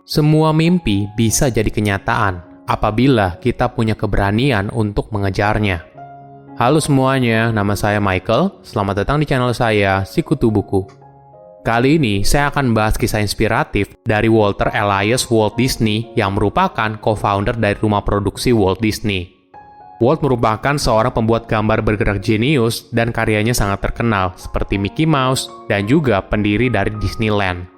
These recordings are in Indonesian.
Semua mimpi bisa jadi kenyataan apabila kita punya keberanian untuk mengejarnya. Halo semuanya, nama saya Michael. Selamat datang di channel saya, Sikutu Buku. Kali ini saya akan bahas kisah inspiratif dari Walter Elias Walt Disney yang merupakan co-founder dari rumah produksi Walt Disney. Walt merupakan seorang pembuat gambar bergerak jenius dan karyanya sangat terkenal seperti Mickey Mouse dan juga pendiri dari Disneyland.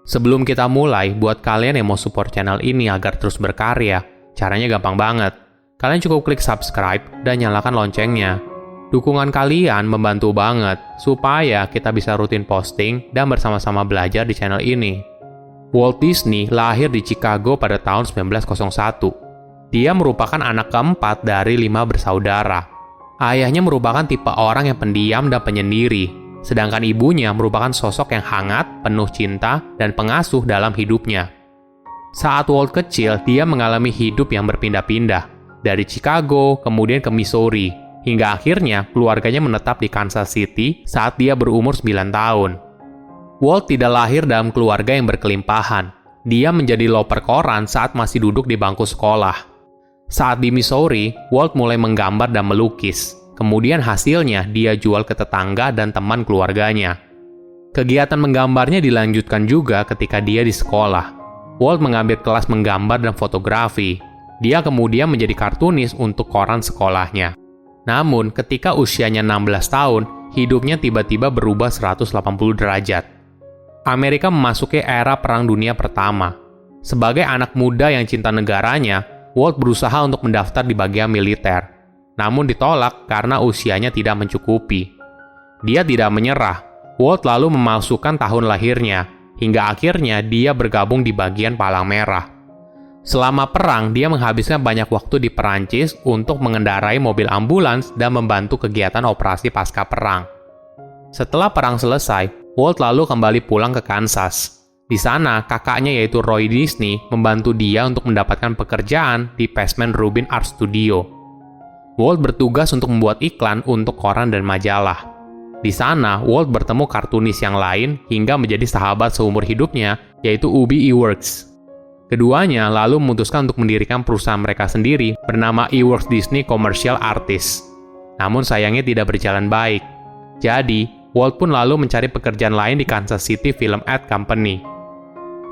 Sebelum kita mulai, buat kalian yang mau support channel ini agar terus berkarya, caranya gampang banget. Kalian cukup klik subscribe dan nyalakan loncengnya. Dukungan kalian membantu banget supaya kita bisa rutin posting dan bersama-sama belajar di channel ini. Walt Disney lahir di Chicago pada tahun 1901. Dia merupakan anak keempat dari 5 bersaudara. Ayahnya merupakan tipe orang yang pendiam dan penyendiri, sedangkan ibunya merupakan sosok yang hangat, penuh cinta, dan pengasuh dalam hidupnya. Saat Walt kecil, dia mengalami hidup yang berpindah-pindah, dari Chicago kemudian ke Missouri, hingga akhirnya keluarganya menetap di Kansas City saat dia berumur 9 tahun. Walt tidak lahir dalam keluarga yang berkelimpahan. Dia menjadi loper koran saat masih duduk di bangku sekolah. Saat di Missouri, Walt mulai menggambar dan melukis. Kemudian hasilnya dia jual ke tetangga dan teman keluarganya. Kegiatan menggambarnya dilanjutkan juga ketika dia di sekolah. Walt mengambil kelas menggambar dan fotografi. Dia kemudian menjadi kartunis untuk koran sekolahnya. Namun, ketika usianya 16 tahun, hidupnya tiba-tiba berubah 180 derajat. Amerika memasuki era Perang Dunia Pertama. Sebagai anak muda yang cinta negaranya, Walt berusaha untuk mendaftar di bagian militer. Namun ditolak karena usianya tidak mencukupi. Dia tidak menyerah. Walt lalu memalsukan tahun lahirnya, hingga akhirnya dia bergabung di bagian Palang Merah. Selama perang, dia menghabiskan banyak waktu di Perancis untuk mengendarai mobil ambulans dan membantu kegiatan operasi pasca perang. Setelah perang selesai, Walt lalu kembali pulang ke Kansas. Di sana, kakaknya yaitu Roy Disney membantu dia untuk mendapatkan pekerjaan di Passman Rubin Art Studio. Walt bertugas untuk membuat iklan untuk koran dan majalah. Di sana, Walt bertemu kartunis yang lain hingga menjadi sahabat seumur hidupnya, yaitu Ub Iwerks. Keduanya lalu memutuskan untuk mendirikan perusahaan mereka sendiri bernama Iwerks Disney Commercial Artists. Namun sayangnya tidak berjalan baik. Jadi, Walt pun lalu mencari pekerjaan lain di Kansas City Film Ad Company.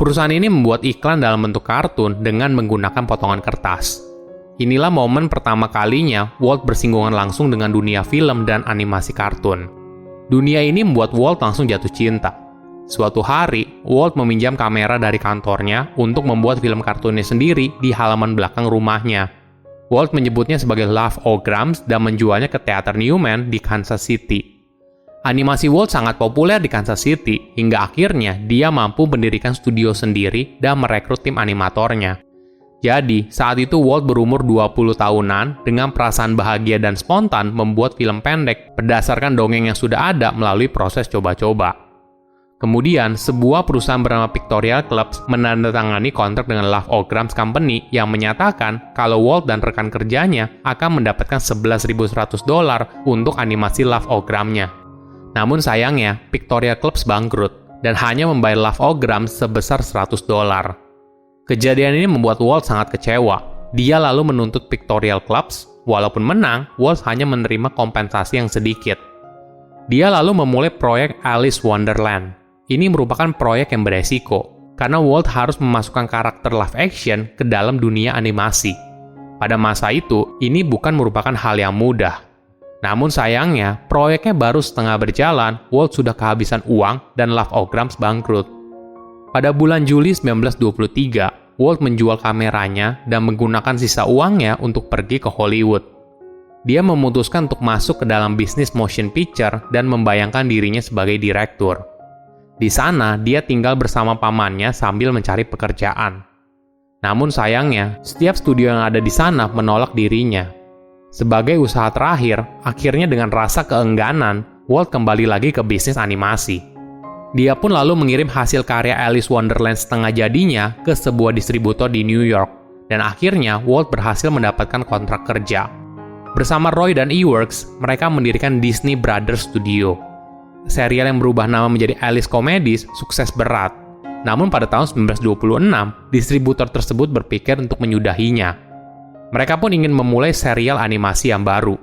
Perusahaan ini membuat iklan dalam bentuk kartun dengan menggunakan potongan kertas. Inilah momen pertama kalinya Walt bersinggungan langsung dengan dunia film dan animasi kartun. Dunia ini membuat Walt langsung jatuh cinta. Suatu hari, Walt meminjam kamera dari kantornya untuk membuat film kartunnya sendiri di halaman belakang rumahnya. Walt menyebutnya sebagai Love-O-Grams dan menjualnya ke teater Newman di Kansas City. Animasi Walt sangat populer di Kansas City, hingga akhirnya dia mampu mendirikan studio sendiri dan merekrut tim animatornya. Jadi, saat itu Walt berumur 20 tahunan dengan perasaan bahagia dan spontan membuat film pendek berdasarkan dongeng yang sudah ada melalui proses coba-coba. Kemudian, sebuah perusahaan bernama Pictorial Clubs menandatangani kontrak dengan Love-O-Grams Company yang menyatakan kalau Walt dan rekan kerjanya akan mendapatkan $11.100 untuk animasi Love-O-Grams-nya. Namun sayangnya, Pictorial Clubs bangkrut dan hanya membayar Love-O-Grams sebesar $100. Kejadian ini membuat Walt sangat kecewa. Dia lalu menuntut Pictorial Clubs. Walaupun menang, Walt hanya menerima kompensasi yang sedikit. Dia lalu memulai proyek Alice Wonderland. Ini merupakan proyek yang beresiko, karena Walt harus memasukkan karakter live action ke dalam dunia animasi. Pada masa itu, ini bukan merupakan hal yang mudah. Namun sayangnya, proyeknya baru setengah berjalan, Walt sudah kehabisan uang dan Love-O-Grams bangkrut. Pada bulan Juli 1923, Walt menjual kameranya dan menggunakan sisa uangnya untuk pergi ke Hollywood. Dia memutuskan untuk masuk ke dalam bisnis motion picture dan membayangkan dirinya sebagai direktur. Di sana, dia tinggal bersama pamannya sambil mencari pekerjaan. Namun sayangnya, setiap studio yang ada di sana menolak dirinya. Sebagai usaha terakhir, akhirnya dengan rasa keengganan, Walt kembali lagi ke bisnis animasi. Dia pun lalu mengirim hasil karya Alice Wonderland setengah jadinya ke sebuah distributor di New York, dan akhirnya Walt berhasil mendapatkan kontrak kerja. Bersama Roy dan Iwerks, mereka mendirikan Disney Brothers Studio. Serial yang berubah nama menjadi Alice Comedies sukses berat. Namun pada tahun 1926, distributor tersebut berpikir untuk menyudahinya. Mereka pun ingin memulai serial animasi yang baru.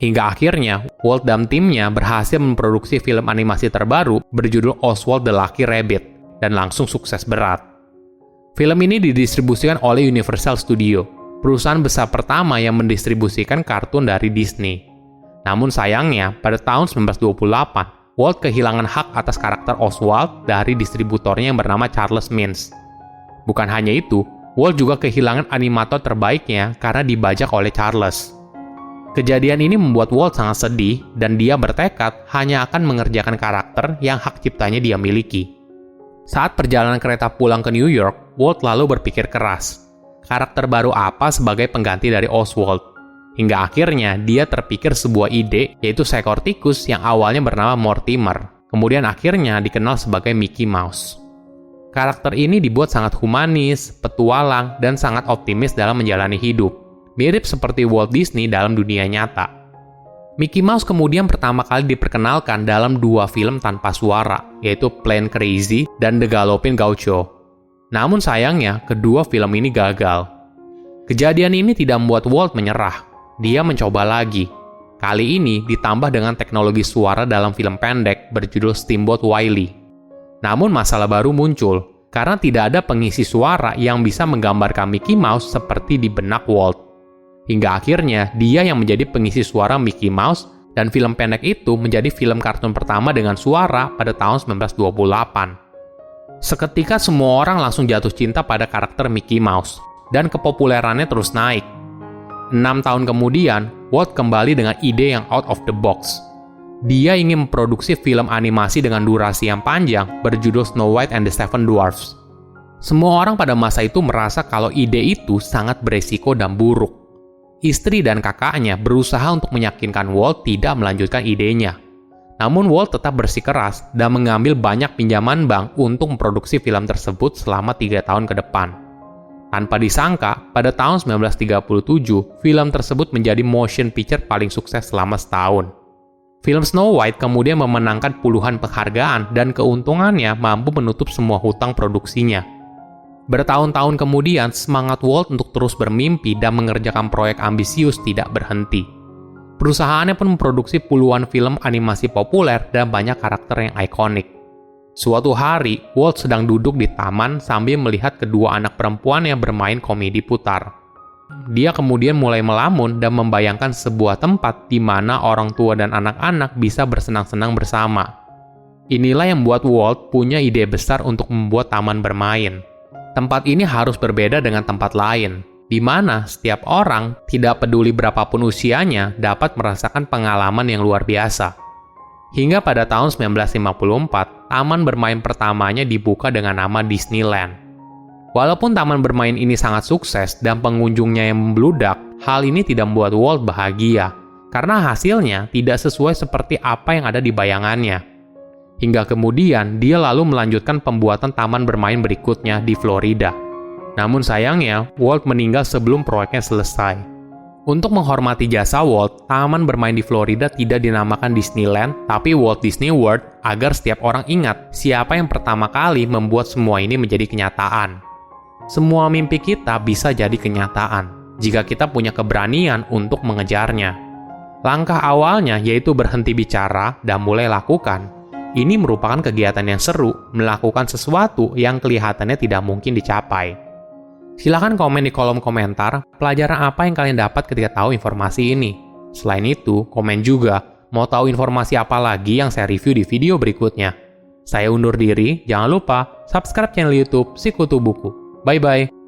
Hingga akhirnya, Walt dan timnya berhasil memproduksi film animasi terbaru berjudul Oswald the Lucky Rabbit, dan langsung sukses berat. Film ini didistribusikan oleh Universal Studio, perusahaan besar pertama yang mendistribusikan kartun dari Disney. Namun sayangnya, pada tahun 1928, Walt kehilangan hak atas karakter Oswald dari distributornya yang bernama Charles Mintz. Bukan hanya itu, Walt juga kehilangan animator terbaiknya karena dibajak oleh Charles. Kejadian ini membuat Walt sangat sedih dan dia bertekad hanya akan mengerjakan karakter yang hak ciptanya dia miliki. Saat perjalanan kereta pulang ke New York, Walt lalu berpikir keras. Karakter baru apa sebagai pengganti dari Oswald? Hingga akhirnya dia terpikir sebuah ide, yaitu seekor tikus yang awalnya bernama Mortimer, kemudian akhirnya dikenal sebagai Mickey Mouse. Karakter ini dibuat sangat humanis, petualang, dan sangat optimis dalam menjalani hidup, mirip seperti Walt Disney dalam dunia nyata. Mickey Mouse kemudian pertama kali diperkenalkan dalam 2 film tanpa suara, yaitu Plane Crazy dan The Galloping Gaucho. Namun sayangnya, kedua film ini gagal. Kejadian ini tidak membuat Walt menyerah. Dia mencoba lagi. Kali ini ditambah dengan teknologi suara dalam film pendek berjudul Steamboat Willie. Namun masalah baru muncul, karena tidak ada pengisi suara yang bisa menggambarkan Mickey Mouse seperti di benak Walt. Hingga akhirnya dia yang menjadi pengisi suara Mickey Mouse, dan film pendek itu menjadi film kartun pertama dengan suara pada tahun 1928. Seketika semua orang langsung jatuh cinta pada karakter Mickey Mouse, dan kepopulerannya terus naik. 6 tahun kemudian, Walt kembali dengan ide yang out of the box. Dia ingin memproduksi film animasi dengan durasi yang panjang berjudul Snow White and the Seven Dwarfs. Semua orang pada masa itu merasa kalau ide itu sangat beresiko dan buruk. Istri dan kakaknya berusaha untuk meyakinkan Walt tidak melanjutkan idenya. Namun Walt tetap bersikeras dan mengambil banyak pinjaman bank untuk memproduksi film tersebut selama 3 tahun ke depan. Tanpa disangka, pada tahun 1937, film tersebut menjadi motion picture paling sukses selama setahun. Film Snow White kemudian memenangkan puluhan penghargaan dan keuntungannya mampu menutup semua hutang produksinya. Bertahun-tahun kemudian, semangat Walt untuk terus bermimpi dan mengerjakan proyek ambisius tidak berhenti. Perusahaannya pun memproduksi puluhan film animasi populer dan banyak karakter yang ikonik. Suatu hari, Walt sedang duduk di taman sambil melihat kedua anak perempuan yang bermain komedi putar. Dia kemudian mulai melamun dan membayangkan sebuah tempat di mana orang tua dan anak-anak bisa bersenang-senang bersama. Inilah yang membuat Walt punya ide besar untuk membuat taman bermain. Tempat ini harus berbeda dengan tempat lain, di mana setiap orang, tidak peduli berapapun usianya, dapat merasakan pengalaman yang luar biasa. Hingga pada tahun 1954, taman bermain pertamanya dibuka dengan nama Disneyland. Walaupun taman bermain ini sangat sukses dan pengunjungnya yang membludak, hal ini tidak membuat Walt bahagia, karena hasilnya tidak sesuai seperti apa yang ada di bayangannya. Hingga kemudian, dia lalu melanjutkan pembuatan taman bermain berikutnya di Florida. Namun sayangnya, Walt meninggal sebelum proyeknya selesai. Untuk menghormati jasa Walt, taman bermain di Florida tidak dinamakan Disneyland, tapi Walt Disney World agar setiap orang ingat siapa yang pertama kali membuat semua ini menjadi kenyataan. Semua mimpi kita bisa jadi kenyataan jika kita punya keberanian untuk mengejarnya. Langkah awalnya yaitu berhenti bicara dan mulai lakukan. Ini merupakan kegiatan yang seru, melakukan sesuatu yang kelihatannya tidak mungkin dicapai. Silahkan komen di kolom komentar pelajaran apa yang kalian dapat ketika tahu informasi ini. Selain itu, komen juga mau tahu informasi apa lagi yang saya review di video berikutnya. Saya undur diri, jangan lupa subscribe channel YouTube Sikutu Buku. Bye-bye.